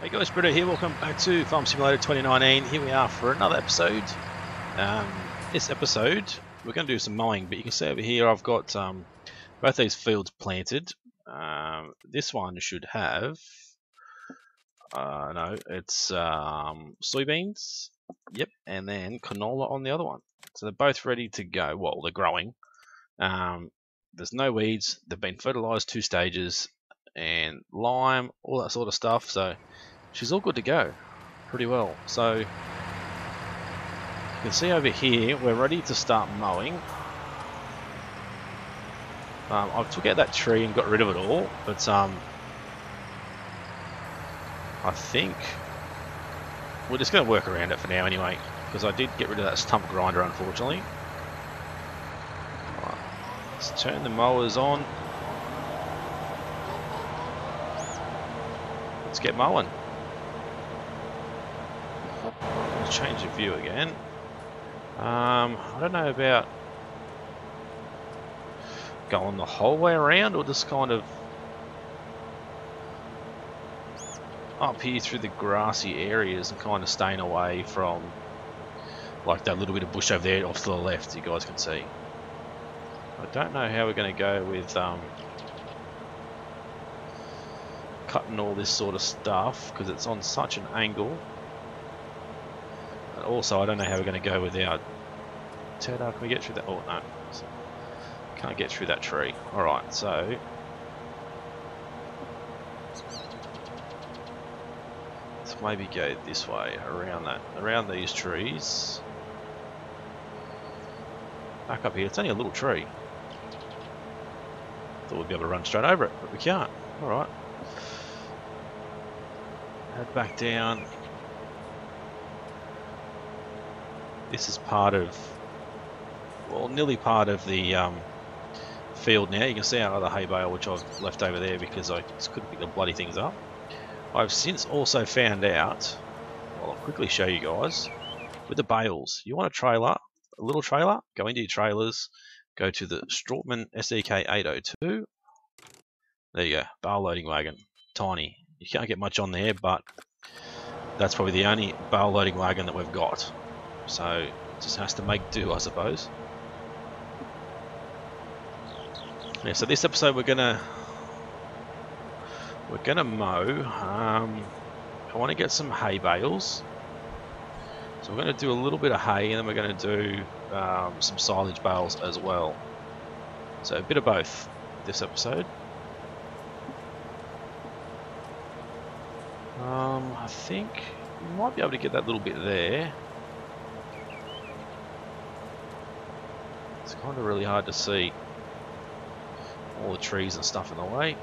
Hey guys, Britta here. Welcome back to Farm Simulator 2019. Here we are for another episode. This episode, we're going to do some mowing, but you can see over here I've got both these fields planted. This one should have, no, it's soybeans. Yep, and then canola on the other one. So they're both ready to go. Well, they're growing. There's no weeds. They've been fertilized 2 stages, and lime, all that sort of stuff. So she's all good to go, pretty well. So you can see over here, we're ready to start mowing. I took out that tree and got rid of it all, but I think we're just going to work around it for now anyway, because I did get rid of that stump grinder, unfortunately. Right, let's turn the mowers on. Let's get mowing. Let's change the view again. I don't know about going the whole way around or just kind of up here through the grassy areas and kind of staying away from like that little bit of bush over there off to the left, you guys can see. I don't know how we're going to go with cutting all this sort of stuff because it's on such an angle. Also, I don't know how we're going to go with our Ted. Can we get through that? Oh no, can't get through that tree. Alright, so let's maybe go this way, around these trees. Back up here, it's only a little tree. Thought we'd be able to run straight over it, but we can't. Alright. Head back down. This is part of, well, nearly part of the field now. You can see our other hay bale, which I've left over there because I just couldn't pick the bloody things up. I've since also found out, well, I'll quickly show you guys, with the bales, you want a trailer, a little trailer, go into your trailers, go to the Strautmann SEK 802. There you go, bale loading wagon, tiny. You can't get much on there, but that's probably the only bale loading wagon that we've got. So it just has to make do, I suppose. Yeah, so this episode we're gonna mow. I want to get some hay bales. So we're going to do a little bit of hay, and then we're going to do some silage bales as well. So a bit of both this episode. I think we might be able to get that little bit there. It's kind of really hard to see all the trees and stuff in the way.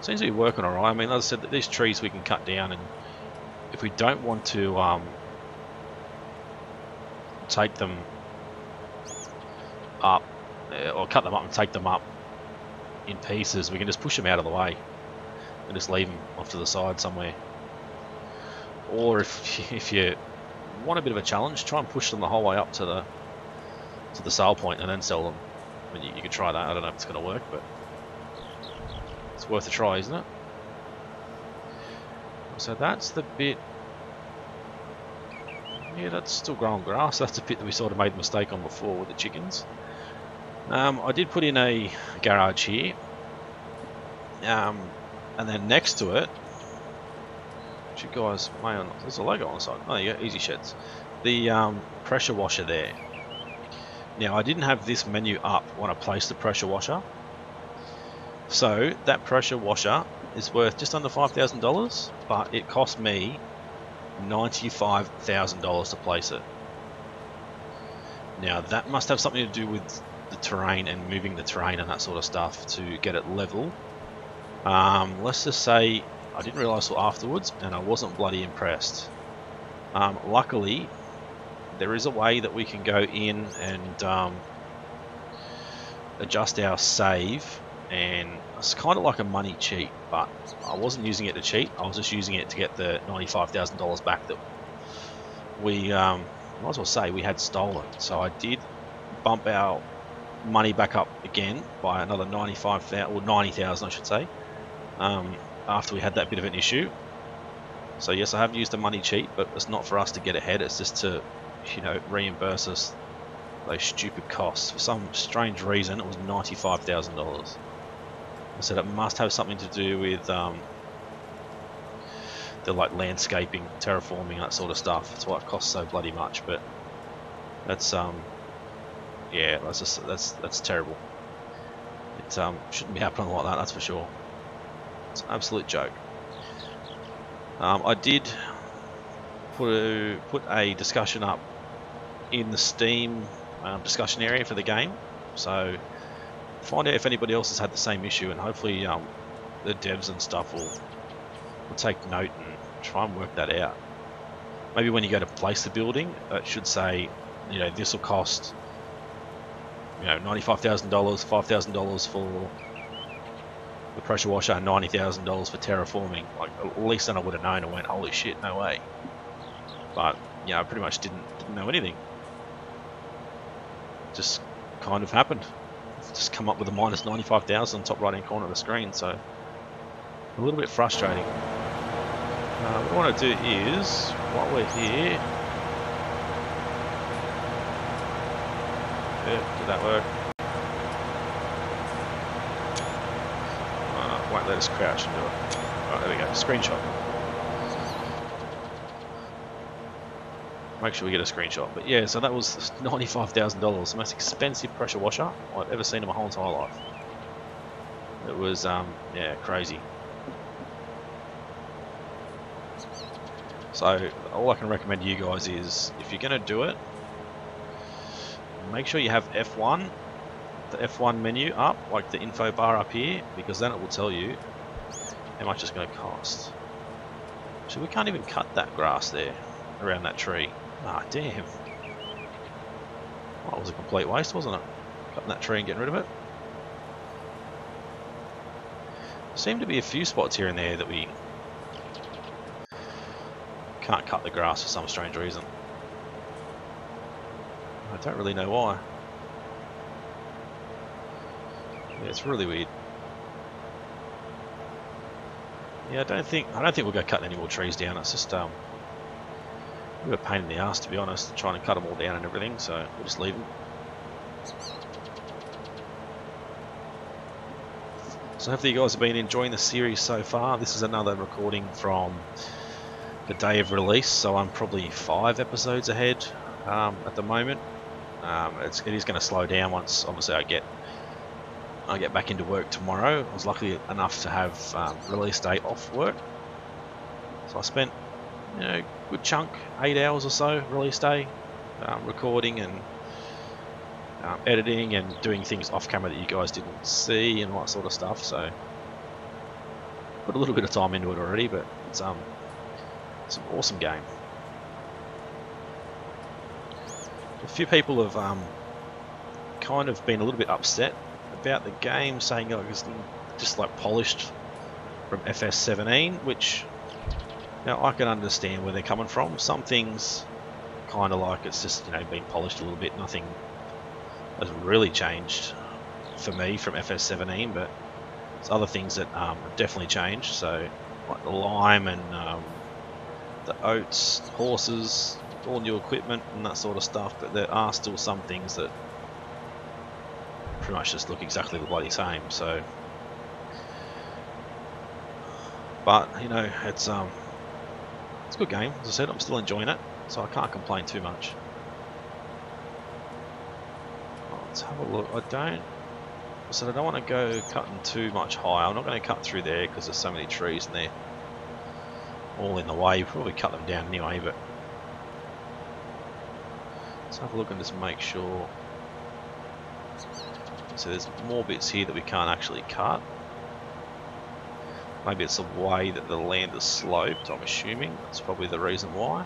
Seems to be working alright. I mean, as I said, that these trees we can cut down, and if we don't want to take them up, or cut them up and take them up in pieces, we can just push them out of the way and just leave them off to the side somewhere. Or if you want a bit of a challenge, try and push them the whole way up to the sale point and then sell them. I mean, you could try that. I don't know if it's going to work, but it's worth a try, isn't it? So that's the bit. Yeah, that's still growing grass. That's the bit that we sort of made a mistake on before with the chickens. I did put in a garage here, and then next to it, which you guys may or not, there's a logo on the side. Oh, yeah, Easy Sheds. The pressure washer there. Now, I didn't have this menu up when I placed the pressure washer. So that pressure washer is worth just under $5,000, but it cost me $95,000 to place it. Now that must have something to do with the terrain and moving the terrain and that sort of stuff to get it level. Let's just say I didn't realise till afterwards, and I wasn't bloody impressed. Luckily, there is a way that we can go in and adjust our save. And it's kind of like a money cheat, but I wasn't using it to cheat. I was just using it to get the $95,000 back that we, might as well say, we had stolen. So I did bump our money back up again by another 95,000 or 90,000, I should say, after we had that bit of an issue. So yes, I have used a money cheat, but it's not for us to get ahead. It's just to, you know, reimburse us those stupid costs. For some strange reason, it was $95,000. I said it must have something to do with the like landscaping, terraforming, that sort of stuff. That's why it costs so bloody much. But that's yeah, that's terrible. It shouldn't be happening like that. That's for sure. It's an absolute joke. I did put a discussion up in the Steam discussion area for the game, so find out if anybody else has had the same issue, and hopefully the devs and stuff will take note and try and work that out. Maybe when you go to place the building, it should say, you know, this will cost, you know, $95,000, $5,000 for the pressure washer, and $90,000 for terraforming. Like, at least then I would have known and went, holy shit, no way. But yeah, I pretty much didn't know anything. Just kind of happened. Just come up with a minus 95,000 top right hand corner of the screen, so a little bit frustrating. What I want to do is, while we're here, yeah, did that work? Won't let us crouch and do it. Right, there we go. Screenshot. Make sure we get a screenshot. But yeah, so that was $95,000, the most expensive pressure washer I've ever seen in my whole entire life. It was, yeah, crazy. So all I can recommend to you guys is, if you're going to do it, make sure you have F1, the F1 menu up, like the info bar up here, because then it will tell you how much it's going to cost. So we can't even cut that grass there around that tree. Ah, damn. Well, it was a complete waste, wasn't it? Cutting that tree and getting rid of it. There seem to be a few spots here and there that we can't cut the grass for some strange reason. I don't really know why. Yeah, it's really weird. Yeah, I don't think we'll go cutting any more trees down. It's just a bit of a pain in the ass, to be honest, trying to cut them all down and everything. So we'll just leave them. So hopefully you guys have been enjoying the series so far. This is another recording from the day of release, so I'm probably 5 episodes ahead at the moment. It is going to slow down once, obviously, I get back into work tomorrow. I was lucky enough to have release day off work, so I spent, you know, a good chunk, 8 hours or so release day, recording and editing and doing things off camera that you guys didn't see and all that sort of stuff. So put a little bit of time into it already, but it's an awesome game. A few people have kind of been a little bit upset about the game, saying it was just like polished from FS19, which, now I can understand where they're coming from. Some things kind of like it's just, you know, been polished a little bit. Nothing has really changed for me from FS17, but there's other things that have definitely changed. So like the lime and the oats, horses, all new equipment and that sort of stuff, but there are still some things that pretty much just look exactly the bloody same. So, but you know, it's a good game. As I said, I'm still enjoying it, so I can't complain too much. Let's have a look. I don't want to go cutting too much higher. I'm not going to cut through there because there's so many trees in there, all in the way. Probably cut them down anyway, but let's have a look and just make sure. So there's more bits here that we can't actually cut. Maybe it's the way that the land is sloped, I'm assuming. That's probably the reason why.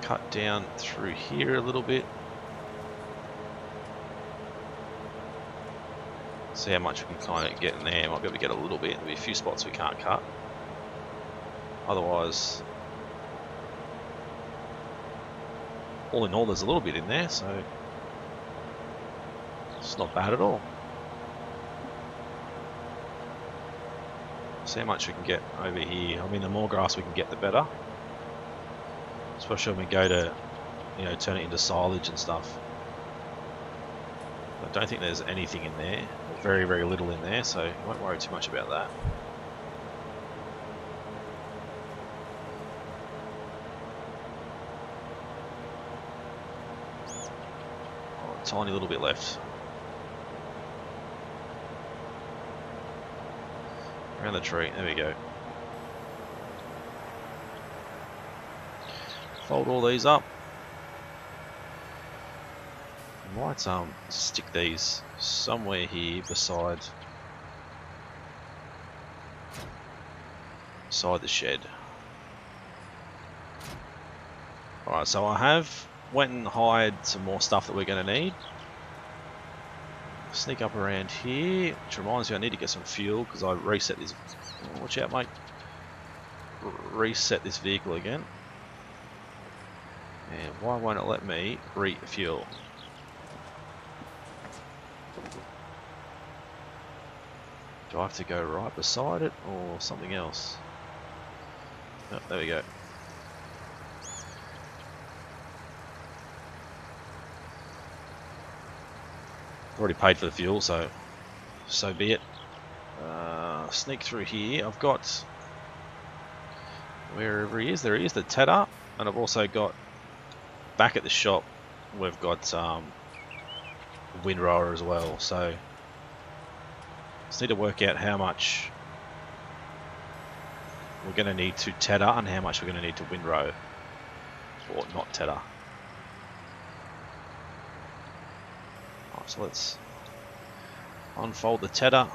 Cut down through here a little bit. See how much we can kind of get in there. Might be able to get a little bit. There'll be a few spots we can't cut. Otherwise, all in all, there's a little bit in there, so It's not bad at all. See how much we can get over here. I mean, the more grass we can get, the better. Especially when we go to, you know, turn it into silage and stuff. I don't think there's anything in there, or very, very little in there, so I won't worry too much about that. Oh, a tiny little bit left. Around the tree, there we go. Fold all these up. I might stick these somewhere here beside the shed. Alright, so I have went and hired some more stuff that we're going to need. Sneak up around here, which reminds me I need to get some fuel because I reset this. Oh, watch out, mate. Reset this vehicle again. And why won't it let me refuel? Do I have to go right beside it or something else? Oh, there we go. Already paid for the fuel, so be it. Sneak through here. I've got, wherever he is, there he is, the Tedder, and I've also got back at the shop. We've got Windrower as well. So just need to work out how much we're going to need to Tedder and how much we're going to need to Windrow, or not Tedder. So let's unfold the Tedder.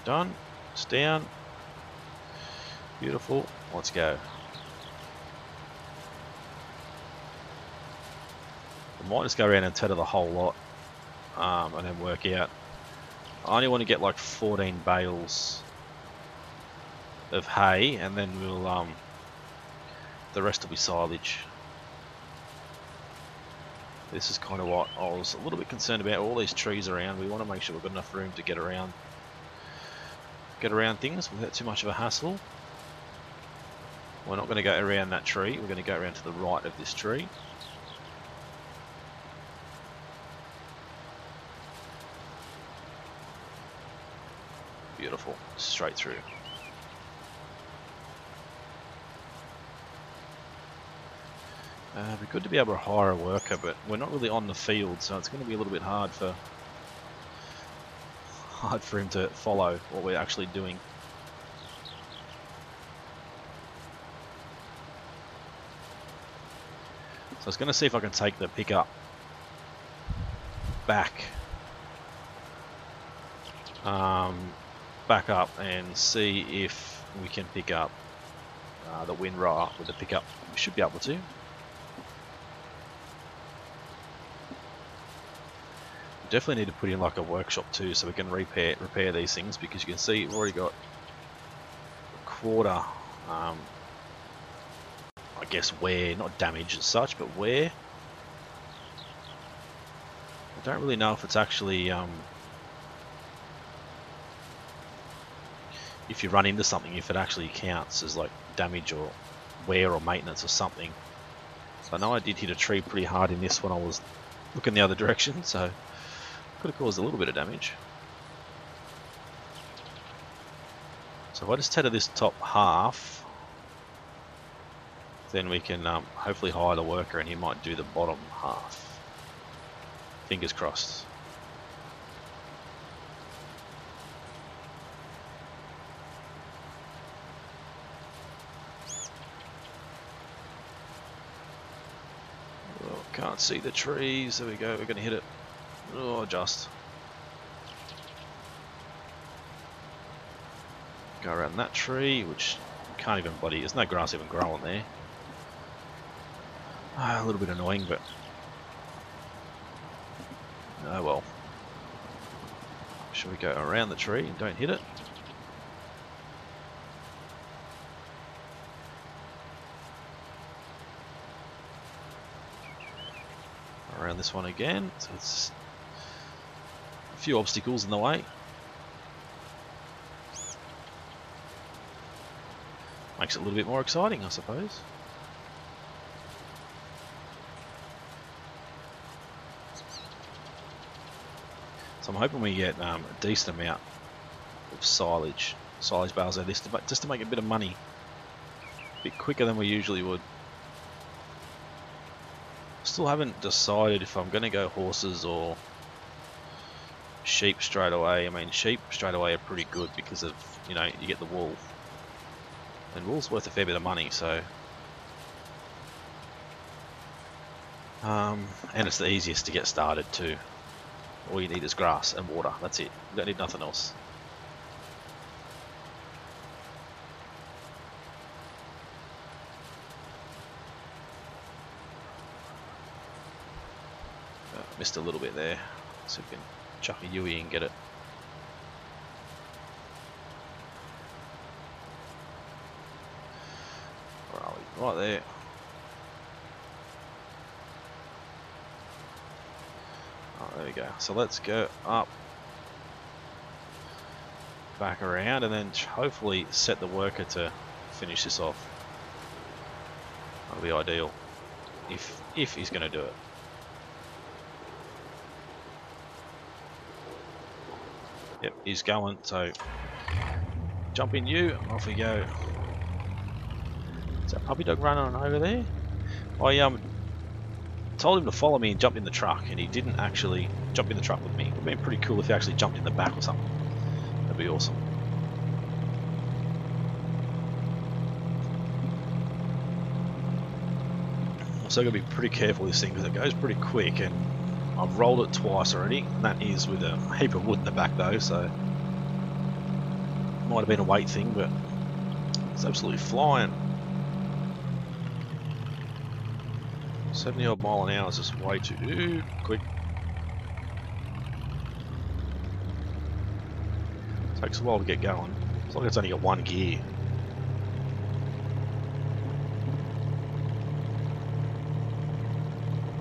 Done. It's down. Beautiful. Let's go. I might just go around and Tedder the whole lot, and then work out. I only want to get like 14 bales of hay, and then we'll the rest will be silage. This is kind of what I was a little bit concerned about. All these trees around, we want to make sure we've got enough room to get around things without too much of a hassle. We're not going to go around that tree, we're going to go around to the right of this tree. Beautiful, straight through. It'd be good to be able to hire a worker, but we're not really on the field, so it's going to be a little bit hard for him to follow what we're actually doing. So I was going to see if I can take the pickup back up and see if we can pick up the Windrower with the pickup. We should be able to. Definitely need to put in like a workshop too, so we can repair these things, because you can see we've already got a quarter, I guess wear, not damage as such, but wear. I don't really know if it's actually if you run into something, if it actually counts as like damage or wear or maintenance or something. So I know I did hit a tree pretty hard in this when I was looking the other direction, so could have caused a little bit of damage. So if I just tether this top half, then we can hopefully hire the worker and he might do the bottom half. Fingers crossed. Oh, can't see the trees. There we go. We're going to hit it. Oh, just go around that tree, which can't even bloody, there's no grass even growing there. A little bit annoying, but oh well. Should we go around the tree and don't hit it? around this one again, so it's a few obstacles in the way. Makes it a little bit more exciting, I suppose. So I'm hoping we get a decent amount of silage bales out of this, just to make a bit of money. A bit quicker than we usually would. Still haven't decided if I'm going to go horses or sheep straight away. I mean, sheep straight away are pretty good because of, you know, you get the wool. And wool's worth a fair bit of money, so... and it's the easiest to get started too. All you need is grass and water, that's it. You don't need nothing else. Missed a little bit there, so we can chuck a Yui and get it. Where are we? Right there. Oh, there we go. So let's go up, back around, and then hopefully set the worker to finish this off. That'll be ideal, if he's going to do it. Yep, he's going, so jump in you, and off we go. Is that puppy dog running on over there? I told him to follow me and jump in the truck, and he didn't actually jump in the truck with me. It would have been pretty cool if he actually jumped in the back or something. That'd be awesome. Also got to be pretty careful with this thing because it goes pretty quick, and I've rolled it twice already, and that is with a heap of wood in the back though, so might have been a weight thing, but it's absolutely flying. 70 odd mile an hour is just way too quick. Takes a while to get going. It's like it's only got one gear.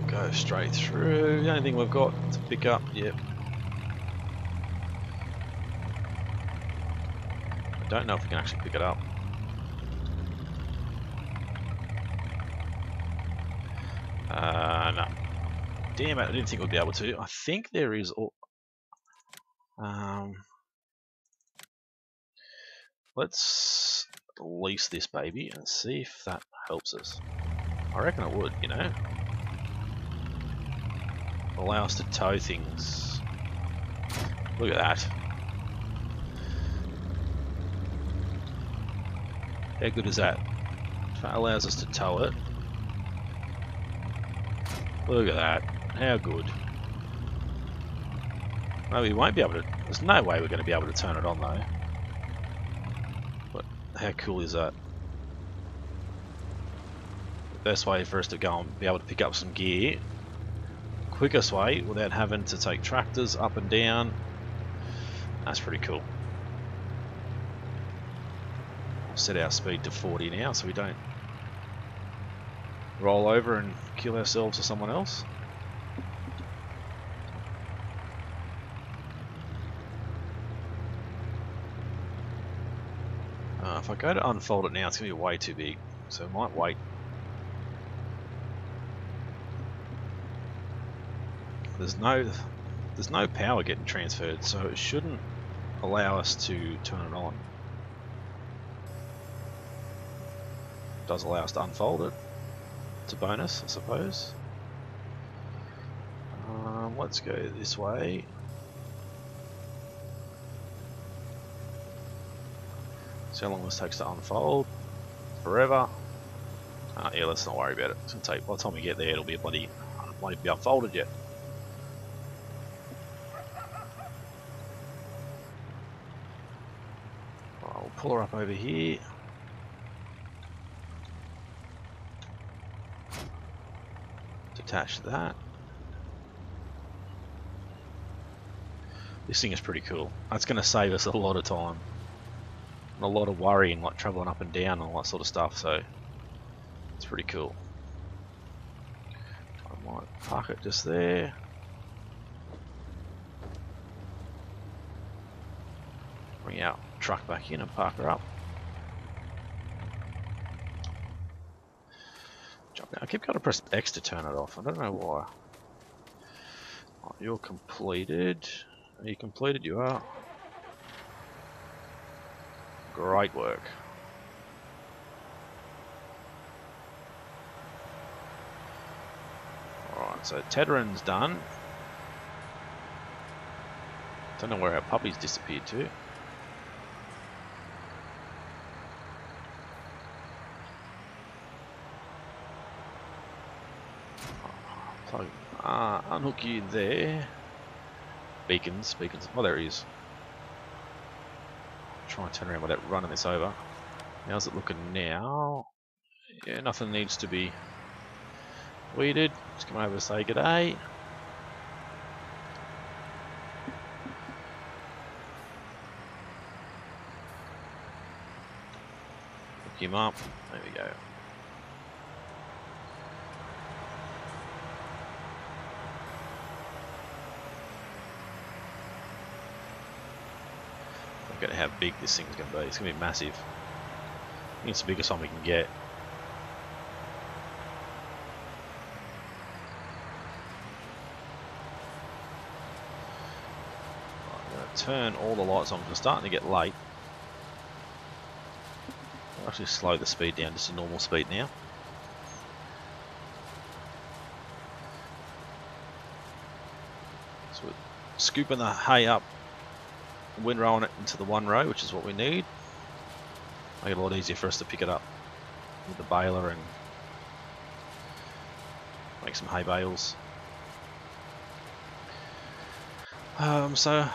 Go straight through. The only thing we've got to pick up, yep. I don't know if we can actually pick it up. No. Damn it, I didn't think we'd be able to. I think there is... let's lease this baby and see if that helps us. I reckon it would, you know. Allow us to tow things. Look at that. How good is that? If that allows us to tow it. Look at that. How good. No, we won't be able to. There's no way we're going to be able to turn it on though. But how cool is that? The best way for us to go and be able to pick up some gear. Quickest way without having to take tractors up and down. That's pretty cool. We'll set our speed to 40 now so we don't roll over and kill ourselves or someone else. If I go to unfold it now, it's going to be way too big, so I might wait. There's no power getting transferred, so it shouldn't allow us to turn it on. It does allow us to unfold it. It's a bonus, I suppose. Let's go this way. See how long this takes to unfold. Forever. Yeah, let's not worry about it. It's gonna take, by the time we get there, it'll be a bloody, won't even be unfolded yet. Alright, we'll pull her up over here. Detach that. This thing is pretty cool. That's going to save us a lot of time. And a lot of worrying, like travelling up and down and all that sort of stuff, so it's pretty cool. Might park it just there. Bring our truck back in and park her up. Jump out. I keep going to press X to turn it off. I don't know why. Oh, you're completed. Are you completed? You are. Great work. Alright, so Tethering's done. Don't know where our puppies disappeared to. Plug, unhook you there. Beacons. Oh, there he is. Try and turn around without running this over. How's it looking now? Yeah, nothing needs to be weeded. Just come over to say g'day. Hook him up. There we go. Look at how big this thing's going to be. It's going to be massive. I think it's the biggest one we can get. I'm going to turn all the lights on because it's starting to get late. I'll actually slow the speed down just to normal speed now. So we're scooping the hay up, windrowing it into the one row, which is what we need. Make it a lot easier for us to pick it up with the baler and make some hay bales. So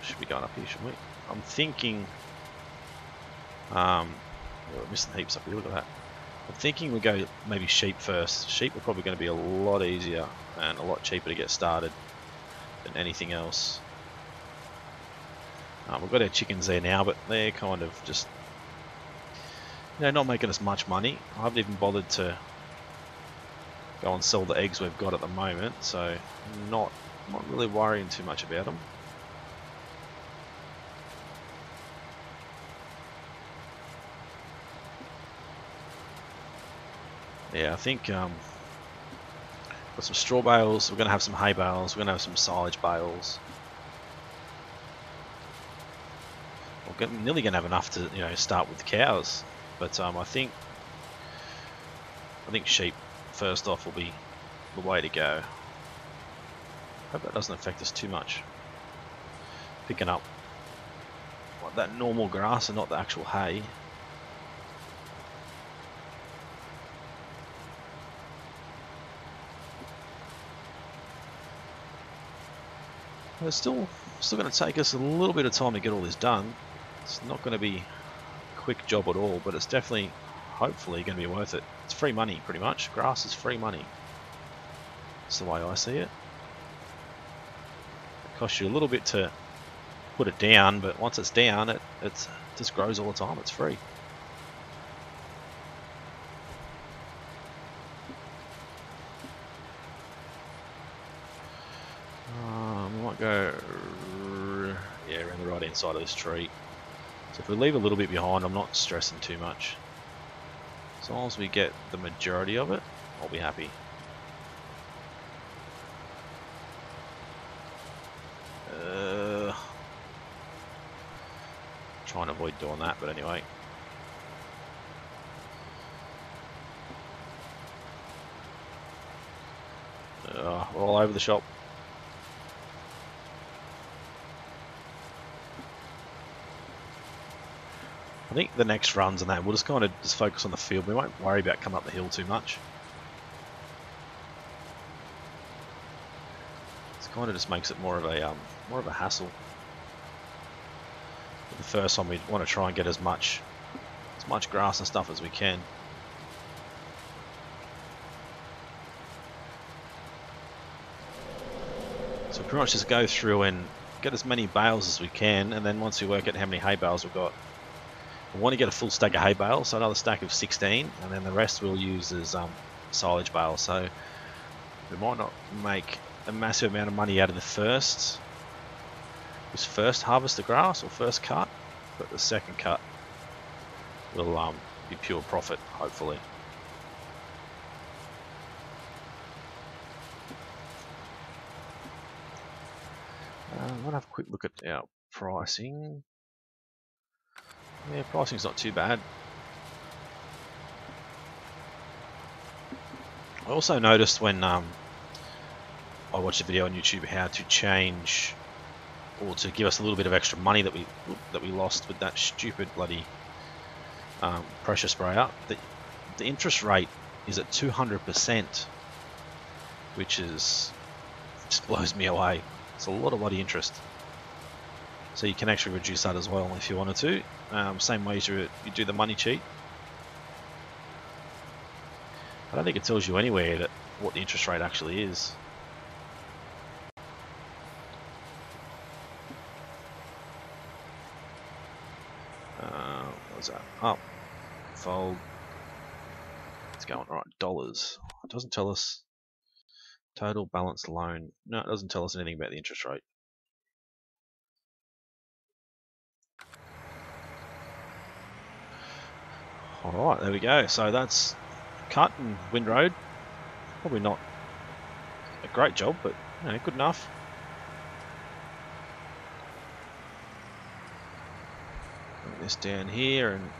should be going up here, shouldn't we? I'm thinking we're missing heaps up here, look at that. I'm thinking we go maybe sheep first. Sheep are probably going to be a lot easier and a lot cheaper to get started than anything else. We've got our chickens there now, but they're kind of just, you know, not making us much money. I haven't even bothered to go and sell the eggs we've got at the moment, so not really worrying too much about them. Yeah, I think got some straw bales. We're going to have some hay bales. We're going to have some silage bales. We're nearly going to have enough to, you know, start with the cows, but I think sheep first off will be the way to go. Hope that doesn't affect us too much. Picking up like that normal grass and not the actual hay. It's still going to take us a little bit of time to get all this done. It's not going to be a quick job at all, but it's definitely, hopefully, going to be worth it. It's free money, pretty much. Grass is free money. That's the way I see it. It costs you a little bit to put it down, but once it's down, it just grows all the time. It's free. We might go, yeah, around the right hand side of this tree. So if we leave a little bit behind, I'm not stressing too much. As long as we get the majority of it, I'll be happy. Trying to avoid doing that, but anyway. We're all over the shop. I think the next runs and that, we'll just kind of just focus on the field. We won't worry about coming up the hill too much. It kind of just makes it more of a hassle. The first one we want to try and get as much grass and stuff as we can. So pretty much just go through and get as many bales as we can, and then once we work out how many hay bales we've got, we want to get a full stack of hay bales, so another stack of 16, and then the rest we'll use as silage bales. So We might not make a massive amount of money out of this first harvest of grass or first cut, but the second cut will be pure profit, hopefully. I'm gonna have a quick look at our pricing. Yeah, pricing's not too bad. I also noticed when I watched a video on YouTube how to change, or to give us a little bit of extra money that we lost with that stupid bloody pressure sprayer. The interest rate is at 200%, which just blows me away. It's a lot of bloody interest. So you can actually reduce that as well if you wanted to. Same way you do the money cheat. I don't think it tells you anywhere what the interest rate actually is. What was that? Oh, fold. It's going right. Dollars. It doesn't tell us total balance loan. No, it doesn't tell us anything about the interest rate. Alright, there we go. So that's cut and windrowed. Probably not a great job, but you know, good enough. Bring this down here and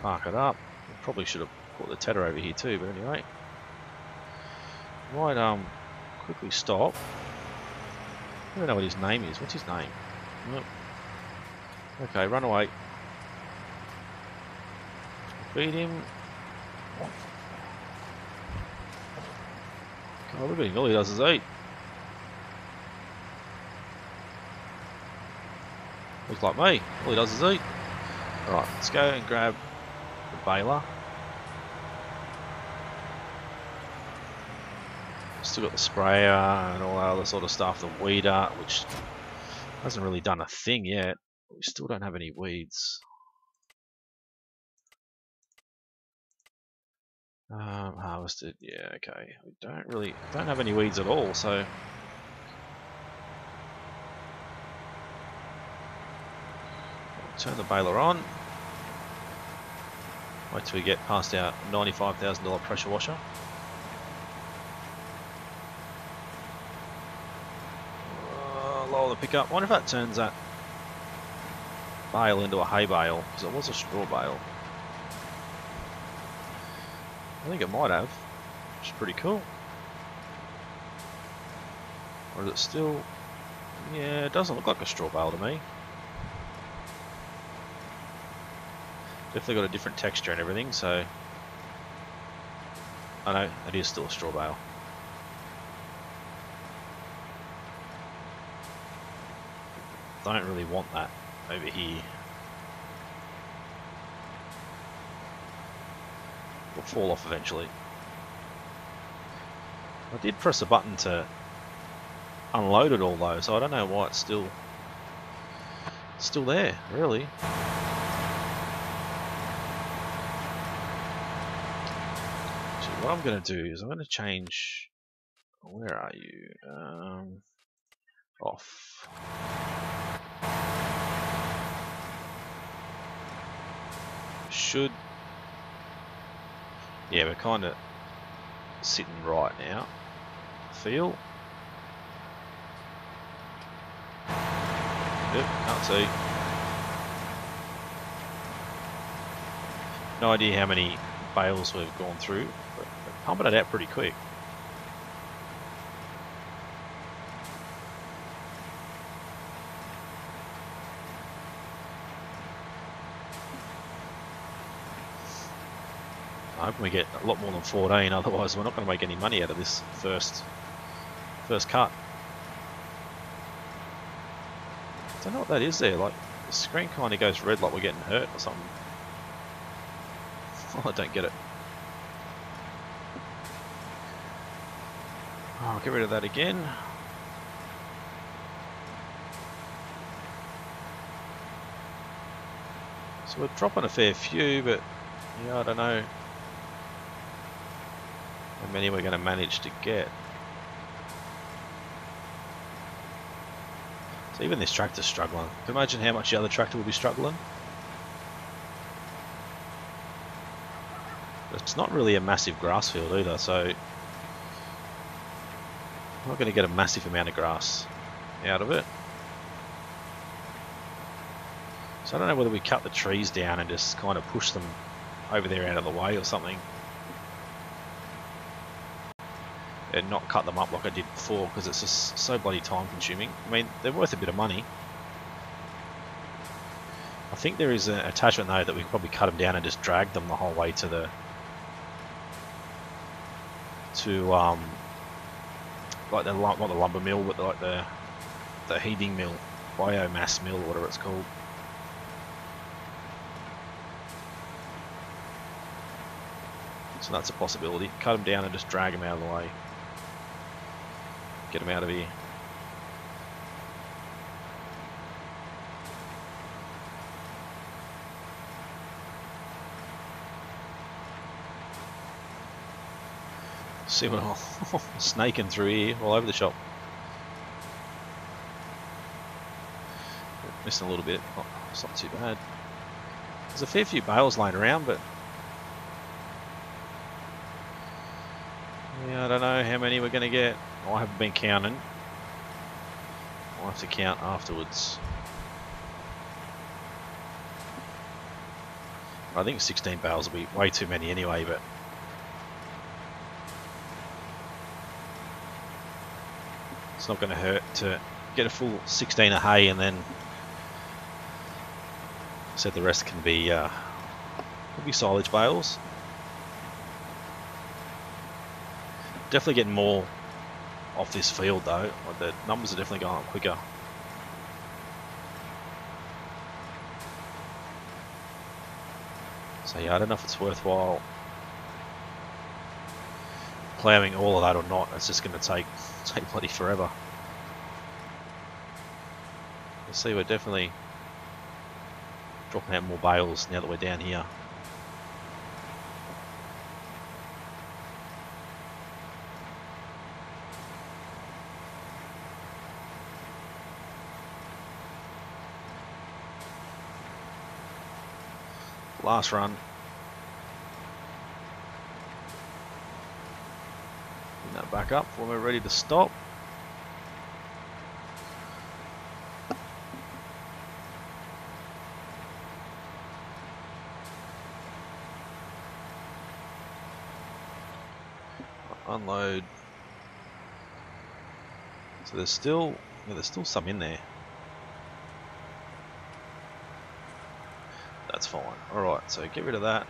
park it up. Probably should have put the tether over here too, but anyway. Might quickly stop. I don't know what his name is. What's his name? Nope. Okay, run away. Feed him. Oh, look at him. All he does is eat. Looks like me. All he does is eat. Alright, let's go and grab the baler. Still got the sprayer and all that other sort of stuff. The weeder, which hasn't really done a thing yet. We still don't have any weeds. Harvested, yeah, okay. We don't have any weeds at all, so I'll turn the baler on. Wait till we get past our $95,000 pressure washer. Lower the pickup. I wonder if that turns that bale into a hay bale, because it was a straw bale. I think it might have, which is pretty cool. Or is it still... Yeah, it doesn't look like a straw bale to me. Definitely got a different texture and everything, so... I know, it is still a straw bale. Don't really want that over here. Will fall off eventually. I did press a button to unload it all though, so I don't know why it's still there, really. So what I'm going to do is I'm going to change. Where are you? Off. Should. Yeah, we're kind of sitting right now. Feel. Yep, can't see. No idea how many bales we've gone through, but we're pumping it out pretty quick. I hope we get a lot more than 14, otherwise we're not going to make any money out of this first cut. I don't know what that is there, like the screen kind of goes red like we're getting hurt or something. Oh, I don't get it. Oh, I'll get rid of that again. So we're dropping a fair few, but yeah, I don't know. how many we're going to manage to get. So even this tractor's struggling. Can you imagine how much the other tractor will be struggling? It's not really a massive grass field either, so I'm not going to get a massive amount of grass out of it. So I don't know whether we cut the trees down and just kind of push them over there out of the way or something. And not cut them up like I did before, because it's just so bloody time consuming. I mean, they're worth a bit of money. I think there is an attachment though that we could probably cut them down and just drag them the whole way to the like the not the lumber mill, but like the heating mill, biomass mill, or whatever it's called. So that's a possibility. Cut them down and just drag them out of the way. Get them out of here. See what I'm snaking through here, all over the shop. Missing a little bit. Oh, it's not too bad. There's a fair few bales laying around, but yeah, I don't know how many we're going to get. I haven't been counting. I'll have to count afterwards. I think 16 bales will be way too many anyway, but it's not going to hurt to get a full 16 of hay, and then so the rest can be silage bales. Definitely getting more off this field though. Like the numbers are definitely going up quicker. So yeah, I don't know if it's worthwhile ploughing all of that or not. It's just going to take bloody forever. You'll see we're definitely dropping out more bales now that we're down here. Last run. Bring that back up when we're ready to stop. Unload. So there's still some in there. That's fine. Alright, so get rid of that.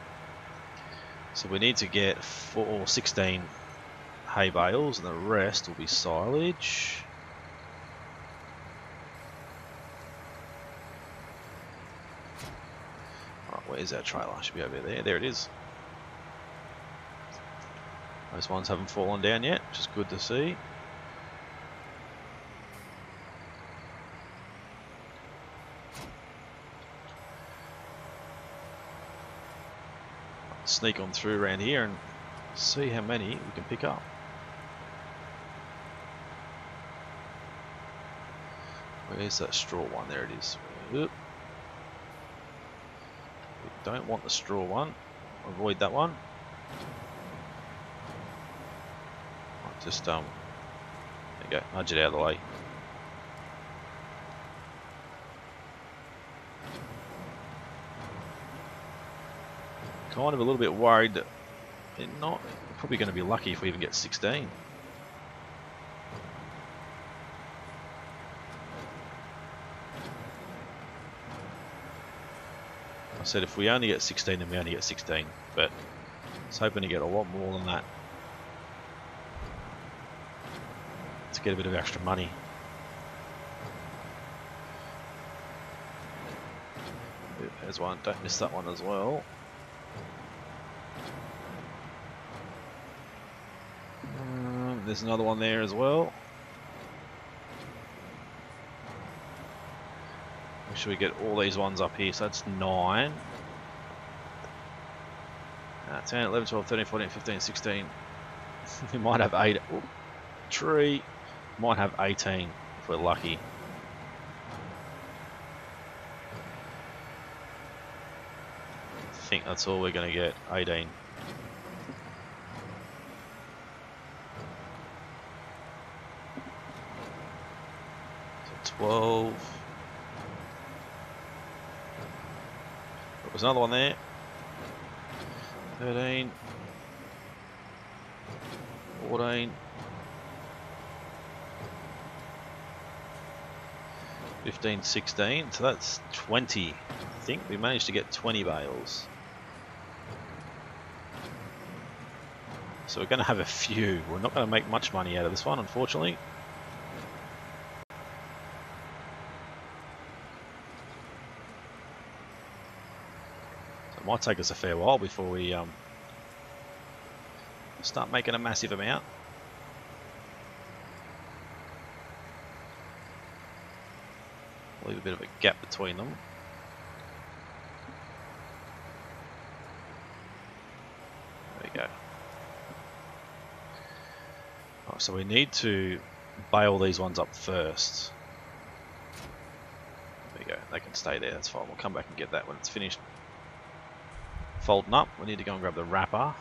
So we need to get 16 hay bales, and the rest will be silage. Alright, where's our trailer? Should be over there. There it is. Those ones haven't fallen down yet, which is good to see. Sneak on through around here and see how many we can pick up. Where's that straw one? There it is. Oop. We don't want the straw one. Avoid that one. Just there you go, nudge it out of the way. Kind of a little bit worried that we're probably going to be lucky if we even get 16. I said if we only get 16, then we only get 16, but I was hoping to get a lot more than that to get a bit of extra money. There's one, don't miss that one as well. There's another one there as well. Make sure we get all these ones up here. So that's 9. 10, 11, 12, 13, 14, 15, 16. We might have 8. Oh, tree. Might have 18 if we're lucky. I think that's all we're going to get. 18. So 12. There was another one there. 13. 14. 15, 16, so that's 20. I think we managed to get 20 bales. So we're going to have a few. We're not going to make much money out of this one, unfortunately. So it might take us a fair while before we start making a massive amount. Leave a bit of a gap between them. There we go. Right, so we need to bale these ones up first. There we go. They can stay there. That's fine. We'll come back and get that when it's finished folding up. We need to go and grab the wrapper.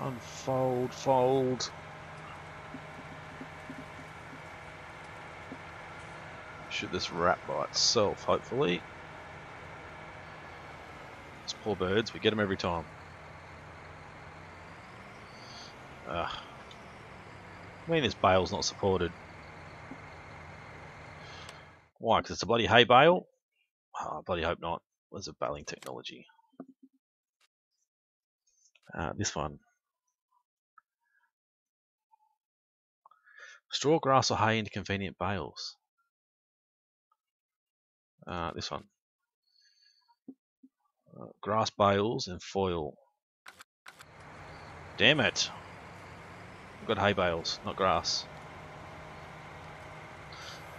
Unfold, fold. Should this wrap by itself, hopefully. These poor birds, we get them every time. I mean, this bale's not supported. Why? Because it's a bloody hay bale? Oh, I bloody hope not. Where's the baling technology? This one. Straw, grass, or hay into convenient bales. This one. Grass bales and foil. Damn it! I've got hay bales, not grass.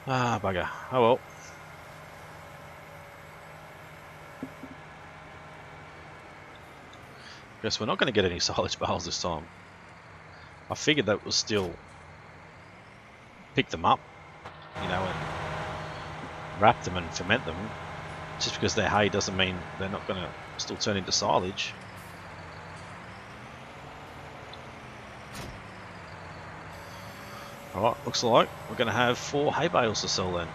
Ah, bugger. Oh well. Guess we're not going to get any silage bales this time. I figured that was still pick them up, you know, and wrap them and ferment them. Just because they're hay doesn't mean they're not going to still turn into silage. Alright, looks like we're going to have 4 hay bales to sell then.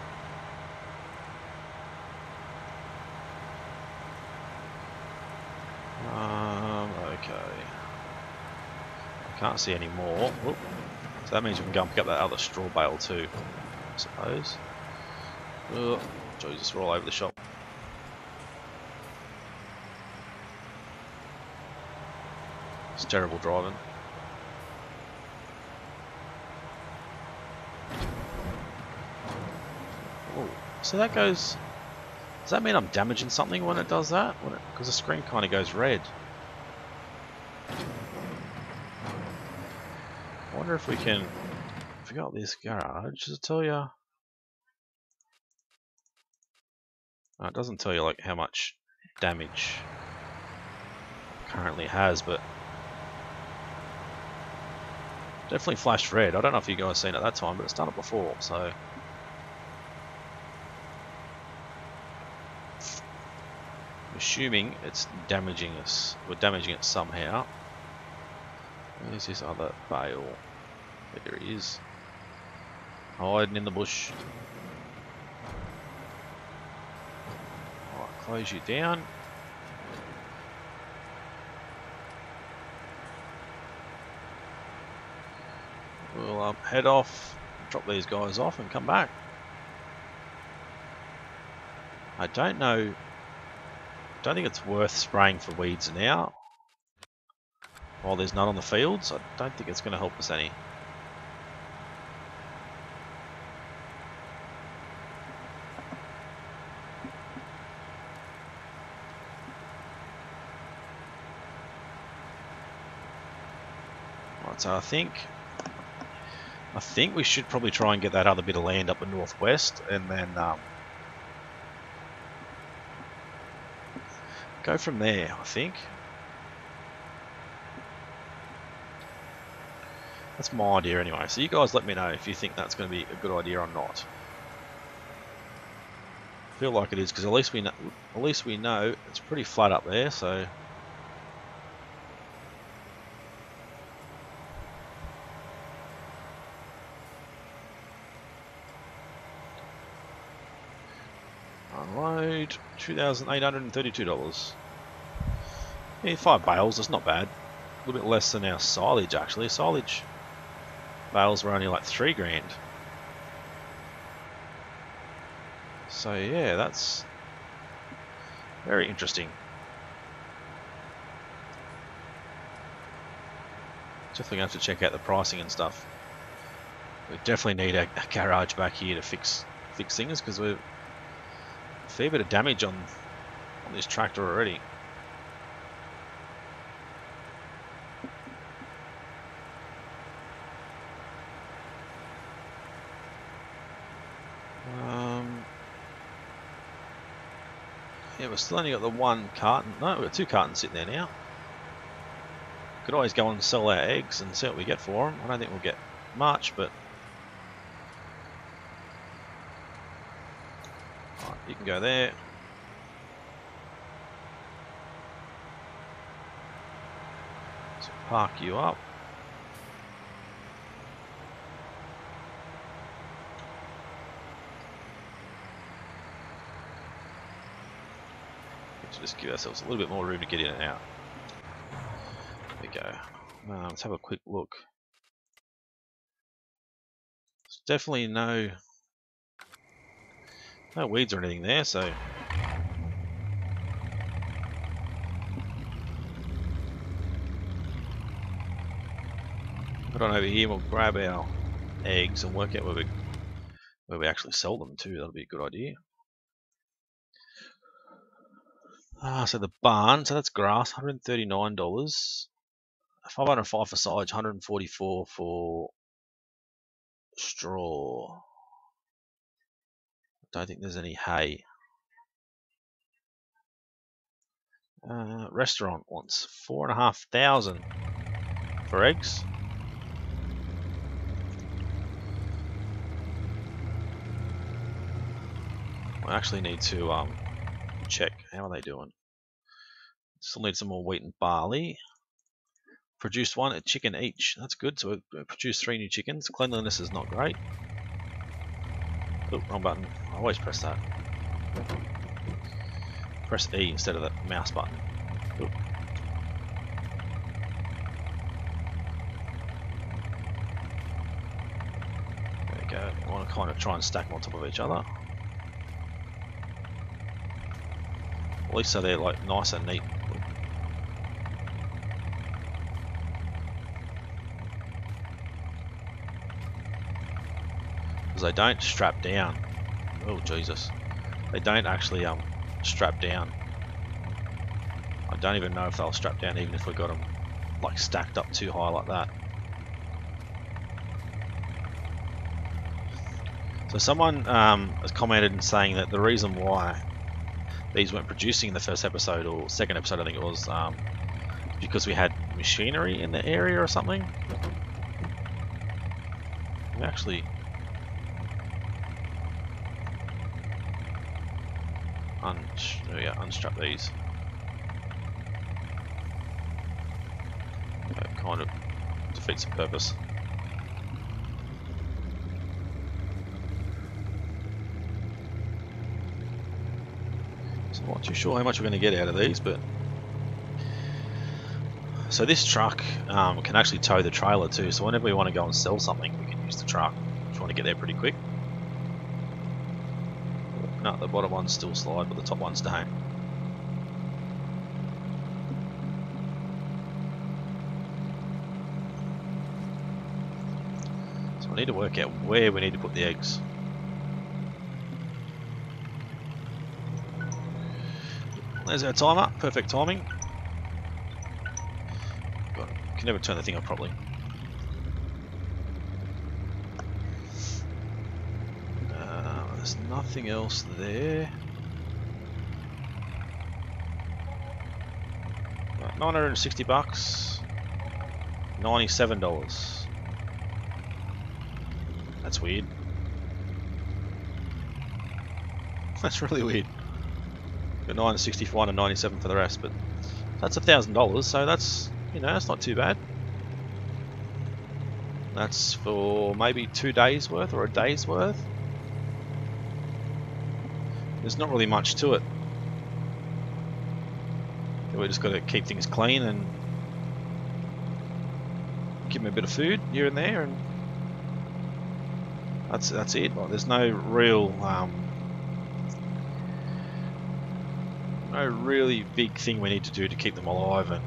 Okay. I can't see any more. Whoop. So that means we can go and pick up that other straw bale too, I suppose. Oh, Jesus, we're all over the shop. It's terrible driving. Oh, so that goes... Does that mean I'm damaging something when it does that? Because the screen kind of goes red. I wonder if we can... If we got this garage, does it tell you... It doesn't tell you like how much damage it currently has, but definitely flashed red. I don't know if you guys seen it at that time, but it's done it before, so I'm assuming it's damaging us. We're damaging it somehow. Where's this other bale? There he is. Hiding in the bush. Alright, close you down. We'll head off, drop these guys off and come back. I don't know. Don't think it's worth spraying for weeds now. While there's none on the fields, I don't think it's going to help us any. Right, so I think I think we should probably try and get that other bit of land up the northwest, and then go from there, I think. That's my idea anyway. So you guys let me know if you think that's going to be a good idea or not. I feel like it is, because at least we know it's pretty flat up there, so unload $2,832. Yeah, 5 bales, that's not bad. A little bit less than our silage actually. Silage bales were only like 3 grand. So yeah, that's very interesting. Definitely going to have to check out the pricing and stuff. We definitely need a garage back here to fix things, because we're a fair bit of damage on this tractor already. Yeah, we've still only got the 1 carton. No, we've got 2 cartons sitting there now. Could always go and sell our eggs and see what we get for them. I don't think we'll get much, but right, you can go there. So park you up. Let's just give ourselves a little bit more room to get in and out. There we go. Let's have a quick look. There's definitely no weeds or anything there, so put on over here. We'll grab our eggs and work out where we actually sell them to. That'll be a good idea. So the barn, so that's grass, $139. 505 for silage, 144 for straw. Don't think there's any hay. Restaurant wants 4,500 for eggs. I actually need to check how are they doing. Still need some more wheat and barley. Produced 1 chicken each. That's good. So we produced 3 new chickens. Cleanliness is not great. Oh, wrong button. I always press that. Press E instead of the mouse button. Oh. There we go. I want to kind of try and stack them on top of each other. At least so they're like nice and neat. Because they don't strap down. Oh Jesus. They don't actually strap down. I don't even know if they'll strap down even if we got them like stacked up too high like that. So someone has commented and saying that the reason why these weren't producing in the first episode or second episode, I think it was, because we had machinery in the area or something. We actually unstrap these. That kind of defeats the purpose. So I'm not too sure how much we're going to get out of these, but so this truck can actually tow the trailer too. So whenever we want to go and sell something, we can use the truck. If you want to get there pretty quick. No, the bottom ones still slide, but the top ones don't. So I need to work out where we need to put the eggs. There's our timer, perfect timing. God, can never turn the thing off properly. There's nothing else there. $960, $97. That's weird. That's really weird. Got $960 for one and $97 for the rest, but that's $1,000, so that's, you know, that's not too bad. That's for maybe 2 days worth or a day's worth. There's not really much to it. We just got to keep things clean and give them a bit of food here and there, and that's it. Well, there's no real no really big thing we need to do to keep them alive and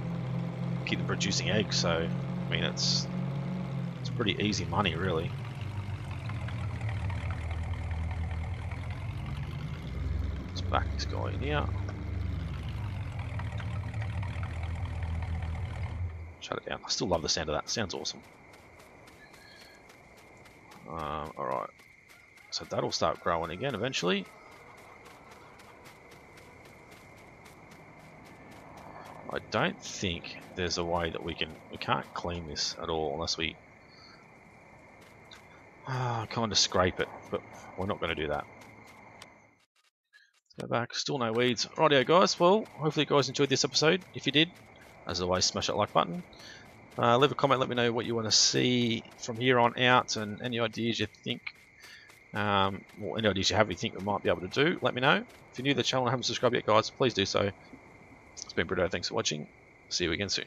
keep them producing eggs. So I mean, it's pretty easy money, really. Let's back this guy in here. Shut it down. I still love the sound of that. It sounds awesome. Alright. So that'll start growing again eventually. I don't think there's a way that we can't clean this at all unless we kind of scrape it, but we're not going to do that. Let's go back. Still no weeds. Rightio guys, well, hopefully you guys enjoyed this episode. If you did, as always, smash that like button. Leave a comment, let me know what you want to see from here on out, and any ideas you think, well, any ideas you have you think we might be able to do, let me know. If you're new to the channel and haven't subscribed yet, guys, please do so. It's been Brito, thanks for watching. See you again soon.